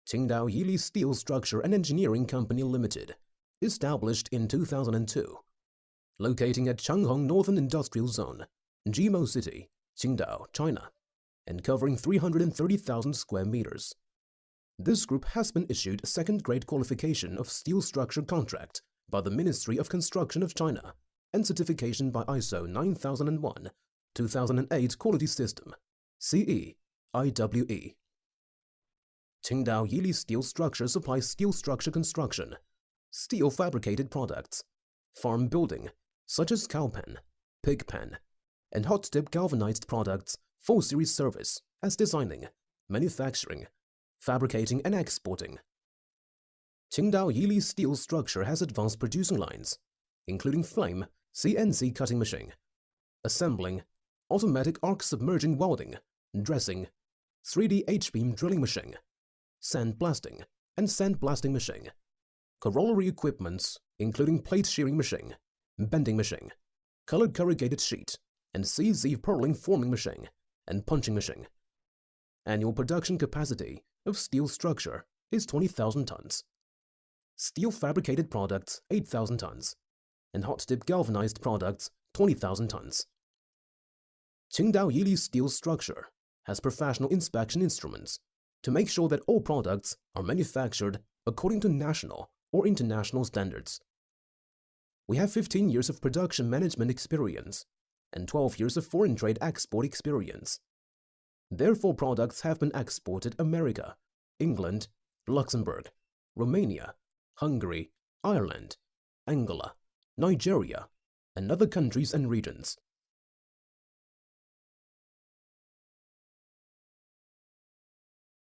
Qingdao Yili Steel Structure and Engineering Company Limited, established in 2002, locating at Changhong Northern Industrial Zone, Jimo City, Qingdao, China, and covering 330,000 square meters. This group has been issued a second-grade qualification of steel structure contract by the Ministry of Construction of China and certification by ISO 9001-2008 Quality System, CE, IWE. Qingdao Yili Steel Structure supplies steel structure construction, steel fabricated products, farm building such as cow pen, pig pen, and hot-dip galvanized products for series service as designing, manufacturing, fabricating and exporting. Qingdao Yili Steel Structure has advanced producing lines, including flame CNC cutting machine, assembling, automatic arc submerging welding, dressing, 3D H-beam drilling machine, sandblasting and sandblasting machine, corollary equipments including plate shearing machine, bending machine, colored corrugated sheet, and CZ purling forming machine and punching machine. Annual production capacity of steel structure is 20,000 tons. Steel fabricated products 8,000 tons, and hot-dip galvanized products 20,000 tons. Qingdao Yili Steel Structure has professional inspection instruments to make sure that all products are manufactured according to national or international standards. We have 15 years of production management experience and 12 years of foreign trade export experience. Therefore, products have been exported America, England, Luxembourg, Romania, Hungary, Ireland, Angola, Nigeria, and other countries and regions.